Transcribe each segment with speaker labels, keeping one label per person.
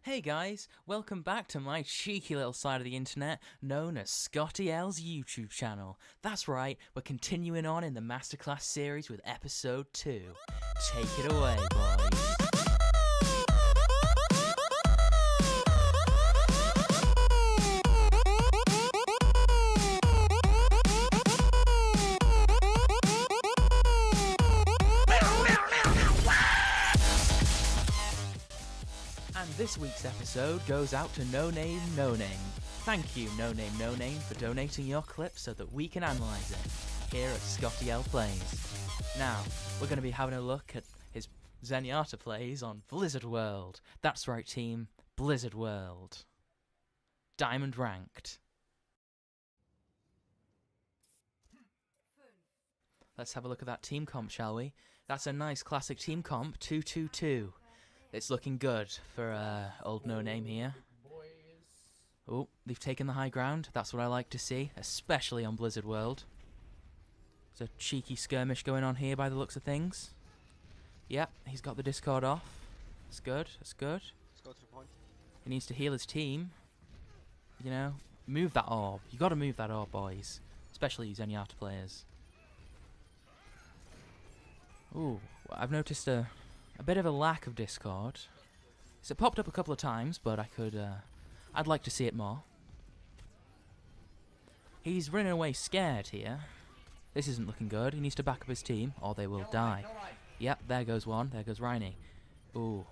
Speaker 1: Hey guys, welcome back to my cheeky little side of the internet known as ScottyL's YouTube channel. That's right, we're continuing on in the Masterclass series with episode 2. Take it away, boys. And this week's episode goes out to noname. Thank you, noname, for donating your clip so that we can analyse it here at ScottyL Plays. Now, we're going to be having a look at his Zenyatta plays on Blizzard World. That's right, team, Blizzard World. Diamond ranked. Let's have a look at that team comp, shall we? That's a nice classic team comp, 2-2-2. It's looking good for old no-name here. Oh, they've taken the high ground. That's what I like to see, especially on Blizzard World. There's a cheeky skirmish going on here by the looks of things. Yep, he's got the discord off. That's good, that's good.
Speaker 2: Let's go to the point.
Speaker 1: He needs to heal his team. You know, move that orb. You gotta move that orb, boys. Especially you Zenyatta players. Ooh, I've noticed a bit of a lack of discord. So it popped up a couple of times, but I'd like to see it more. He's running away scared here. This isn't looking good. He needs to back up his team, or they will die. Yep, there goes one. There goes Rhynie. Ooh.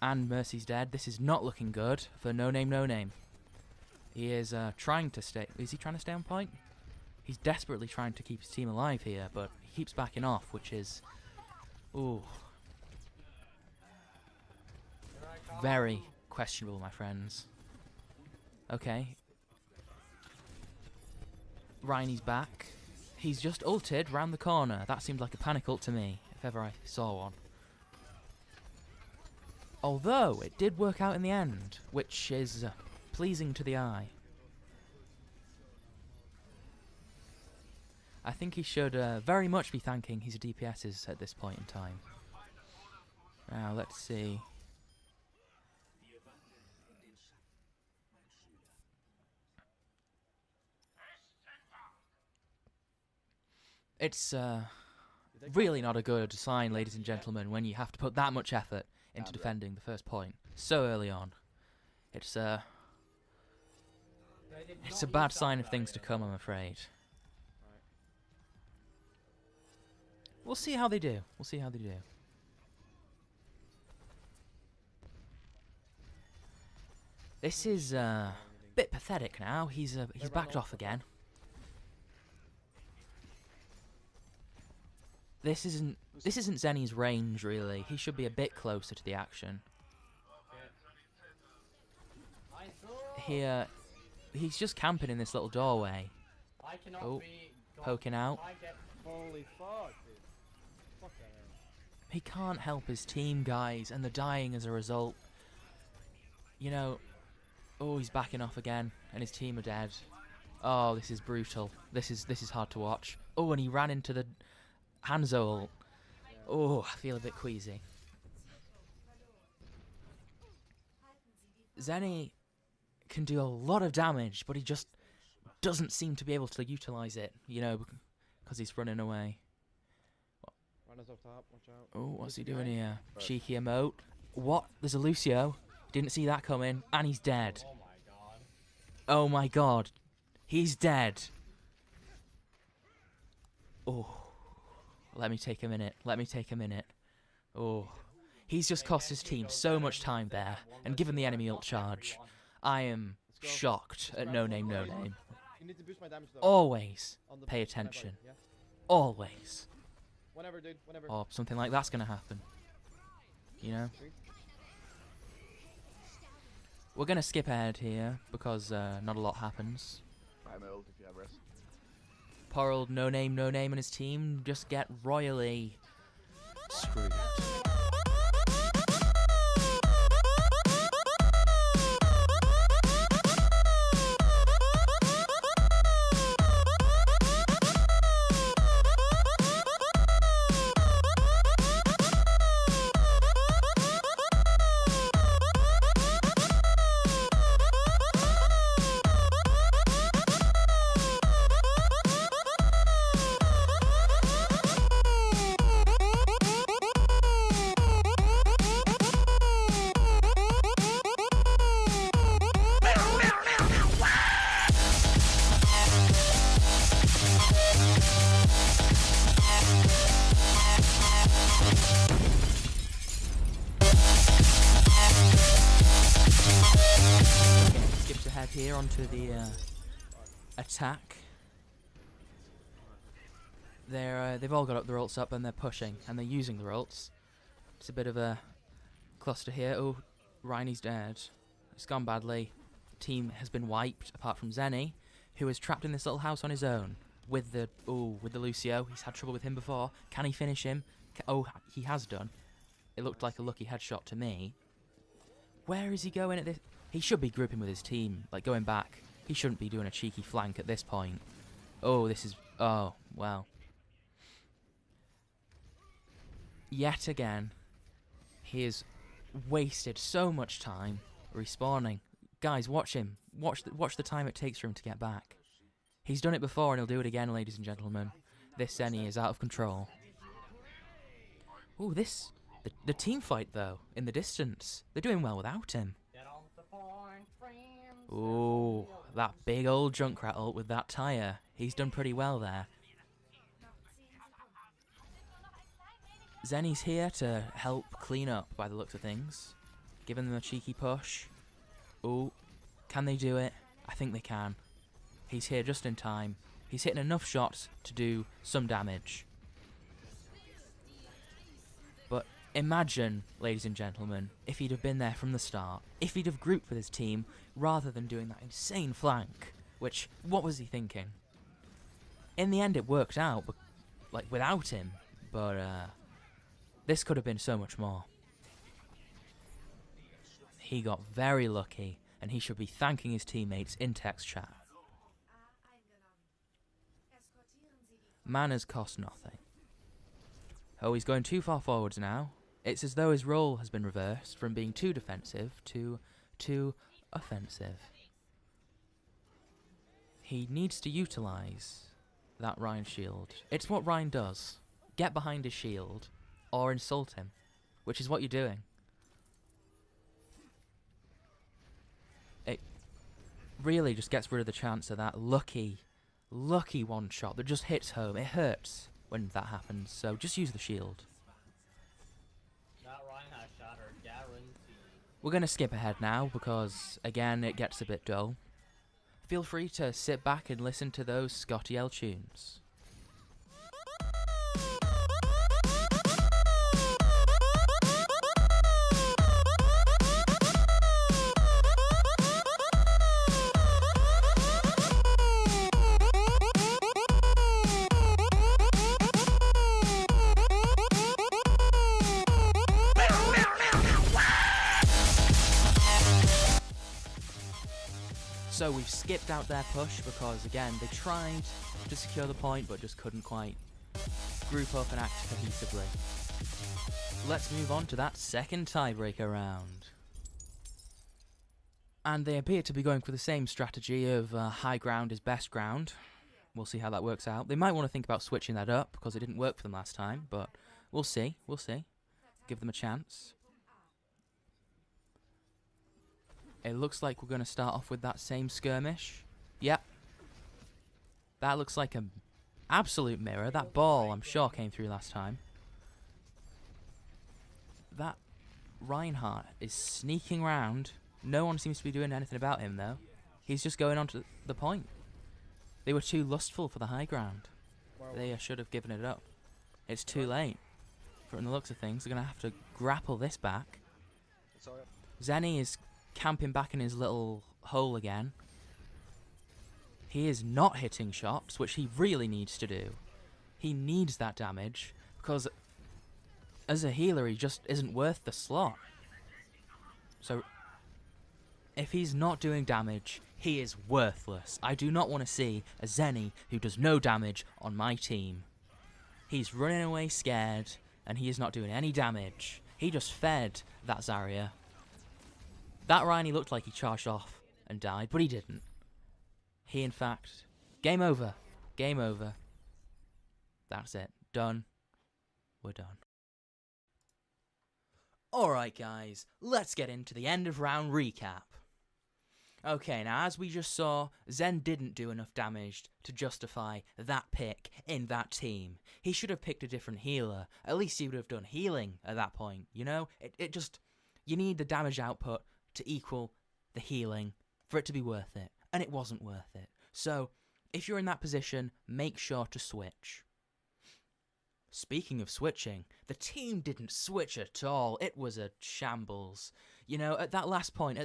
Speaker 1: And Mercy's dead. This is not looking good for no-name. He is trying to stay... Is he trying to stay on point? He's desperately trying to keep his team alive here, but he keeps backing off, which is... Ooh. Very questionable, my friends. Okay. Rhynie's back. He's just ulted round the corner. That seemed like a panic ult to me, if ever I saw one. Although, it did work out in the end, which is pleasing to the eye. I think he should very much be thanking his DPSs at this point in time. Now, let's see. It's really not a good sign, ladies and gentlemen, when you have to put that much effort into defending the first point so early on. It's a bad sign of things to come, I'm afraid. We'll see how they do. We'll see how they do. This is a bit pathetic now. He's backed off again. This isn't Zenny's range really. He should be a bit closer to the action. Here, he's just camping in this little doorway. Oh, poking out.
Speaker 2: Holy fuck, dude.
Speaker 1: He can't help his team, guys, and they're dying as a result. You know, oh, he's backing off again, and his team are dead. Oh, this is brutal. This is hard to watch. Oh, and he ran into the Hanzo ult. Oh, I feel a bit queasy. Zenny can do a lot of damage, but he just doesn't seem to be able to utilize it, you know, because he's running away.
Speaker 2: Runners up top, watch out.
Speaker 1: Oh, what's he doing here? Cheeky emote. What? There's a Lucio. Didn't see that coming. And he's dead.
Speaker 2: Oh my god.
Speaker 1: Oh my god. He's dead. Oh. Let me take a minute. Let me take a minute. Oh. He's just cost his team so much time there and given the enemy ult charge. I am shocked at no-name.
Speaker 2: You need to boost my damage though.
Speaker 1: Always pay attention. Always.
Speaker 2: Whenever, dude. Whenever.
Speaker 1: Or something like that's gonna happen. You know? We're gonna skip ahead here because not a lot happens.
Speaker 2: I'm old if you have rest.
Speaker 1: Poor old no-name and his team just get royally screwed. moves ahead here onto the attack. They've all got up the ults up and they're pushing and they're using the ults. It's a bit of a cluster here. Oh, Rhiny's dead. It's gone badly. The team has been wiped apart from Zenny, who is trapped in this little house on his own with the Lucio. He's had trouble with him before. Can he finish him? Oh, he has done. It looked like a lucky headshot to me. Where is he going at this? He should be grouping with his team, like going back. He shouldn't be doing a cheeky flank at this point. Oh, this is... Oh, wow. Yet again, he has wasted so much time respawning. Guys, watch him. Watch the time it takes for him to get back. He's done it before and he'll do it again, ladies and gentlemen. This Zenny is out of control. Ooh, the team fight, though, in the distance. They're doing well without him. Ooh, that big old Junkrat ult with that tyre. He's done pretty well there. Zenny's here to help clean up, by the looks of things. Giving them a cheeky push. Ooh, can they do it? I think they can. He's here just in time. He's hitting enough shots to do some damage. But imagine, ladies and gentlemen, if he'd have been there from the start. If he'd have grouped with his team, rather than doing that insane flank. Which, what was he thinking? In the end, it worked out, but, like, without him. But, this could have been so much more. He got very lucky, and he should be thanking his teammates in text chat. Manners cost nothing. Oh, he's going too far forwards now. It's as though his role has been reversed from being too defensive to too offensive. He needs to utilise that Ryan shield. It's what Ryan does. Get behind his shield or insult him, which is what you're doing. It really just gets rid of the chance of that lucky one shot that just hits home. It hurts when that happens, so just use the shield. We're going to skip ahead now because, again, it gets a bit dull. Feel free to sit back and listen to those ScottyL tunes. So we've skipped out their push because, again, they tried to secure the point but just couldn't quite group up and act cohesively. Let's move on to that second tiebreaker round. And they appear to be going for the same strategy of high ground is best ground. We'll see how that works out. They might want to think about switching that up because it didn't work for them last time, but we'll see. We'll see. Give them a chance. It looks like we're going to start off with that same skirmish. Yep. That looks like an absolute mirror. That ball, I'm sure, came through last time. That Reinhardt is sneaking round. No one seems to be doing anything about him, though. He's just going on to the point. They were too lustful for the high ground. They should have given it up. It's too late. From the looks of things, they're going to have to grapple this back. Zenny is camping back in his little hole again. He is not hitting shots, which he really needs to do. He needs that damage, because as a healer he just isn't worth the slot. So if he's not doing damage, he is worthless. I do not want to see a Zenny who does no damage on my team. He's running away scared, and he is not doing any damage. He just fed that Zarya. That Ryan, he looked like he charged off and died, but he didn't. He, in fact... Game over. Game over. That's it. Done. We're done. Alright, guys. Let's get into the end of round recap. Okay, now, as we just saw, Zen didn't do enough damage to justify that pick in that team. He should have picked a different healer. At least he would have done healing at that point, you know? It just... You need the damage output to equal the healing for it to be worth it. And it wasn't worth it. So, if you're in that position, make sure to switch. Speaking of switching, the team didn't switch at all. It was a shambles. You know, at that last point,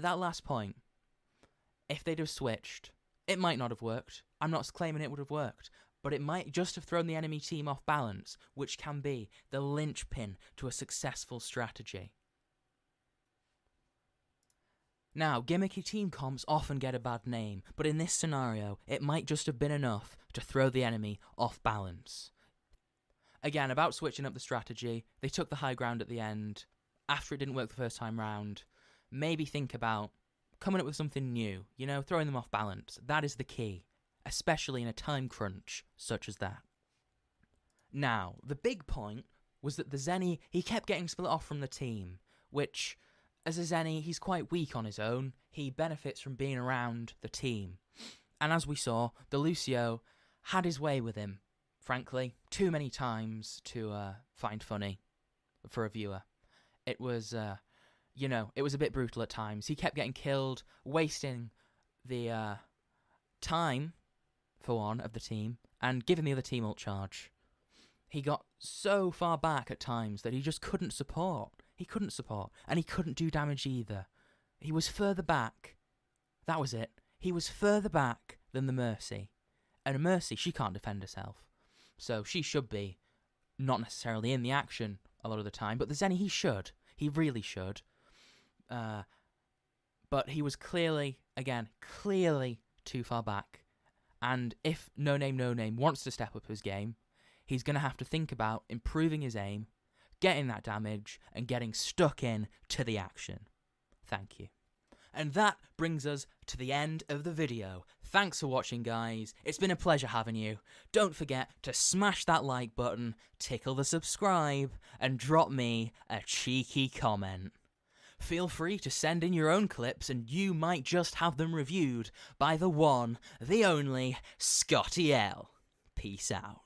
Speaker 1: if they'd have switched, it might not have worked. I'm not claiming it would have worked, but it might just have thrown the enemy team off balance, which can be the linchpin to a successful strategy. Now, gimmicky team comps often get a bad name, but in this scenario, it might just have been enough to throw the enemy off balance. Again, about switching up the strategy, they took the high ground at the end. After it didn't work the first time round, maybe think about coming up with something new, you know, throwing them off balance. That is the key, especially in a time crunch such as that. Now, the big point was that the Zenny, he kept getting split off from the team, which, as a Zenny, he's quite weak on his own. He benefits from being around the team. And as we saw, the Lucio had his way with him, frankly, too many times to find funny for a viewer. It was, it was a bit brutal at times. He kept getting killed, wasting the time, for one, of the team, and giving the other team ult charge. He got so far back at times that he just couldn't support. He couldn't support, and he couldn't do damage either. He was further back. That was it. He was further back than the Mercy. And a Mercy, she can't defend herself. So she should be not necessarily in the action a lot of the time, but the Zenny, he should. He really should. But he was clearly too far back. And if noname wants to step up his game, he's going to have to think about improving his aim, getting that damage, and getting stuck in to the action. Thank you. And that brings us to the end of the video. Thanks for watching, guys. It's been a pleasure having you. Don't forget to smash that like button, tickle the subscribe, and drop me a cheeky comment. Feel free to send in your own clips and you might just have them reviewed by the one, the only, ScottyL. Peace out.